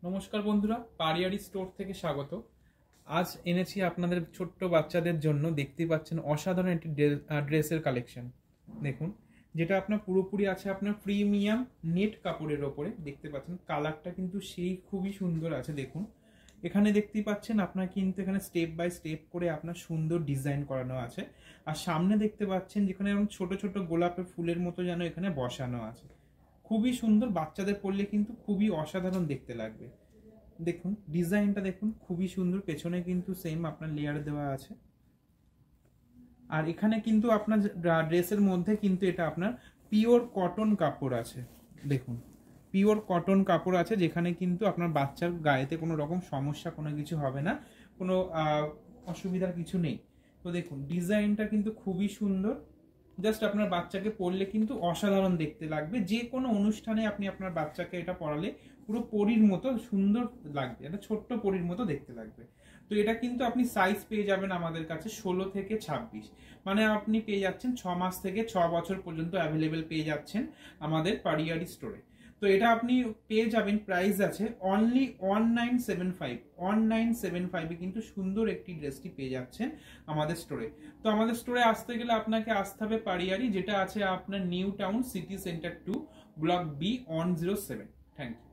নমস্কার বন্ধুরা, পারিয়ারি স্টোর থেকে স্বাগত। আজ এনেছি আপনাদের ছোট্ট বাচ্চাদের জন্য। দেখতেই পাচ্ছেন অসাধারণ একটি ড্রেসের কালেকশন। দেখুন, যেটা আপনার পুরোপুরি আছে আপনার প্রিমিয়াম নেট কাপড়ের ওপরে। দেখতে পাচ্ছেন কালারটা কিন্তু সেই খুবই সুন্দর আছে। দেখুন, এখানে দেখতেই পাচ্ছেন আপনার কিন্তু এখানে স্টেপ বাই স্টেপ করে আপনার সুন্দর ডিজাইন করানো আছে। আর সামনে দেখতে পাচ্ছেন যেখানে এরকম ছোট ছোট গোলাপের ফুলের মতো যেন এখানে বসানো আছে। খুবই সুন্দর, বাচ্চাদের পরলে কিন্তু খুবই অসাধারণ দেখতে লাগবে। দেখুন ডিজাইনটা দেখুন, খুবই সুন্দর। পেছনে কিন্তু সেম আপনার লেয়ার দেওয়া আছে। আর এখানে কিন্তু আপনার ড্রেসের মধ্যে কিন্তু এটা আপনার পিওর কটন কাপড় আছে। দেখুন, পিওর কটন কাপড় আছে, যেখানে কিন্তু আপনার বাচ্চার গায়েতে কোনো রকম সমস্যা কোনো কিছু হবে না, কোনো অসুবিধার কিছু নেই। তো দেখুন ডিজাইনটা কিন্তু খুবই সুন্দর। জাস্ট আপনার বাচ্চাকে পরলে কিন্তু অসাধারণ দেখতে লাগবে। যে কোনো অনুষ্ঠানে আপনি আপনার বাচ্চাকে এটা পরালে পুরো পরীর মতো সুন্দর লাগবে, এটা ছোট্ট পরীর মতো দেখতে লাগবে। তো এটা কিন্তু আপনি সাইজ পেয়ে যাবেন আমাদের কাছে 16 থেকে 26, মানে আপনি পেয়ে যাচ্ছেন 6 মাস থেকে 6 বছর পর্যন্ত অ্যাভেলেবেল পেয়ে যাচ্ছেন আমাদের পারিয়ারি স্টোরে। তো এটা আপনি পেয়ে যাবেন, প্রাইস আছে অনলি 1975 কিন্তু সুন্দর একটি ড্রেসটি পেয়ে যাচ্ছেন আমাদের স্টোরে। তো আমাদের স্টোরে আসতে গেলে আপনাকে আসতে হবে পারিয়ারি, যেটা আছে আপনার new town city centre 2 block B 107। Thank you.